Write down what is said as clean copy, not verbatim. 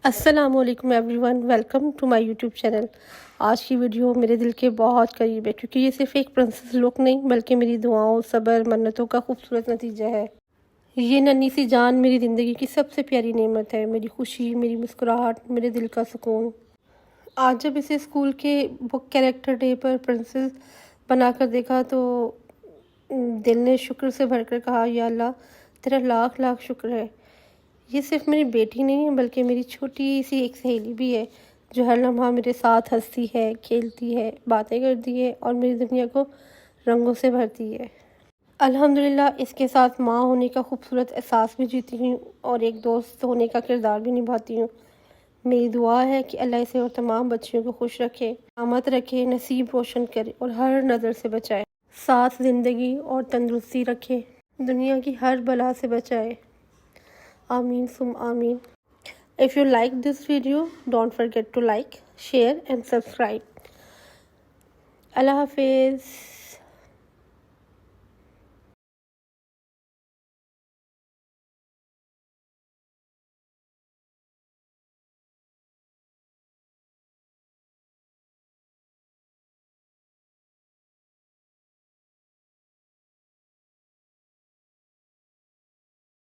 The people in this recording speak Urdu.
السلام علیکم everyone, welcome to my YouTube channel. آج کی ویڈیو میرے دل کے بہت قریب ہے کیونکہ یہ صرف ایک پرنسس لک نہیں بلکہ میری دعاؤں، صبر، منتوں کا خوبصورت نتیجہ ہے۔ یہ ننھی سی جان میری زندگی کی سب سے پیاری نعمت ہے، میری خوشی، میری مسکراہٹ، میرے دل کا سکون۔ آج جب اسے اسکول کے بک کیریکٹر ڈے پر پرنسس بنا کر دیکھا تو دل نے شکر سے بھر کر کہا، یا اللہ تیرا لاکھ لاکھ شکر ہے۔ یہ صرف میری بیٹی نہیں ہے بلکہ میری چھوٹی سی ایک سہیلی بھی ہے جو ہر لمحہ میرے ساتھ ہنستی ہے، کھیلتی ہے، باتیں کرتی ہے اور میری دنیا کو رنگوں سے بھرتی ہے۔ الحمدللہ اس کے ساتھ ماں ہونے کا خوبصورت احساس بھی جیتی ہوں اور ایک دوست ہونے کا کردار بھی نبھاتی ہوں۔ میری دعا ہے کہ اللہ اسے اور تمام بچیوں کو خوش رکھے، سلامت رکھے، نصیب روشن کرے اور ہر نظر سے بچائے، ساتھ زندگی اور تندرستی رکھے، دنیا کی ہر بلا سے بچائے۔ آمین ثم آمین۔ If you like this video, don't forget to like, share and subscribe. اللہ حافظ۔